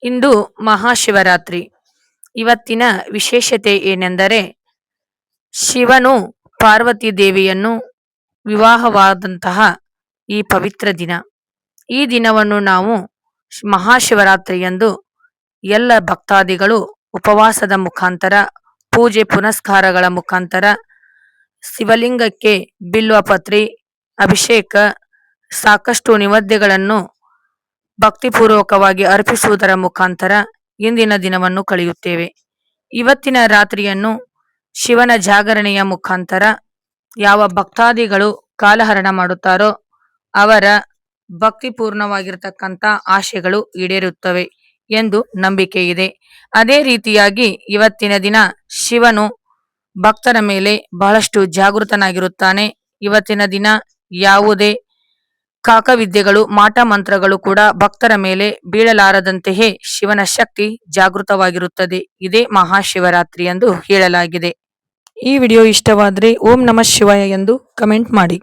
ಇಂದು ಮಹಾಶಿವರಾತ್ರಿ. ಇವತ್ತಿನ ವಿಶೇಷತೆ ಏನೆಂದರೆ ಶಿವನು ಪಾರ್ವತಿ ದೇವಿಯನ್ನು ವಿವಾಹವಾದಂತಹ ಈ ಪವಿತ್ರ ದಿನ. ಈ ದಿನವನ್ನು ನಾವು ಮಹಾಶಿವರಾತ್ರಿ ಎಂದು ಎಲ್ಲ ಭಕ್ತಾದಿಗಳು ಉಪವಾಸದ ಮುಖಾಂತರ, ಪೂಜೆ ಪುನಸ್ಕಾರಗಳ ಮುಖಾಂತರ, ಶಿವಲಿಂಗಕ್ಕೆ ಬಿಲ್ವಪತ್ರಿ, ಅಭಿಷೇಕ, ಸಾಕಷ್ಟು ನಿವೇದ್ಯಗಳನ್ನು ಭಕ್ತಿಪೂರ್ವಕವಾಗಿ ಅರ್ಪಿಸುವುದರ ಮುಖಾಂತರ ಇಂದಿನ ದಿನವನ್ನು ಕಳೆಯುತ್ತೇವೆ. ಇವತ್ತಿನ ರಾತ್ರಿಯನ್ನು ಶಿವನ ಜಾಗರಣೆಯ ಮುಖಾಂತರ ಯಾವ ಭಕ್ತಾದಿಗಳು ಕಾಲಹರಣ ಮಾಡುತ್ತಾರೋ ಅವರ ಭಕ್ತಿಪೂರ್ಣವಾಗಿರತಕ್ಕಂಥ ಆಶೆಗಳು ಈಡೇರುತ್ತವೆ ಎಂದು ನಂಬಿಕೆ ಇದೆ. ಅದೇ ರೀತಿಯಾಗಿ ಇವತ್ತಿನ ದಿನ ಶಿವನು ಭಕ್ತರ ಮೇಲೆ ಬಹಳಷ್ಟು ಜಾಗೃತನಾಗಿರುತ್ತಾನೆ. ಇವತ್ತಿನ ದಿನ ಯಾವುದೇ ಕಾಕವಿದ್ಯೆಗಳು, ಮಾಟ ಮಂತ್ರಗಳು ಕೂಡ ಭಕ್ತರ ಮೇಲೆ ಬೀಳಲಾರದಂತೆಯೇ ಶಿವನ ಶಕ್ತಿ ಜಾಗೃತವಾಗಿರುತ್ತದೆ. ಇದೇ ಮಹಾಶಿವರಾತ್ರಿ ಎಂದು ಹೇಳಲಾಗಿದೆ. ಈ ವಿಡಿಯೋ ಇಷ್ಟವಾದರೆ ಓಂ ನಮಃ ಶಿವಾಯ ಎಂದು ಕಮೆಂಟ್ ಮಾಡಿ.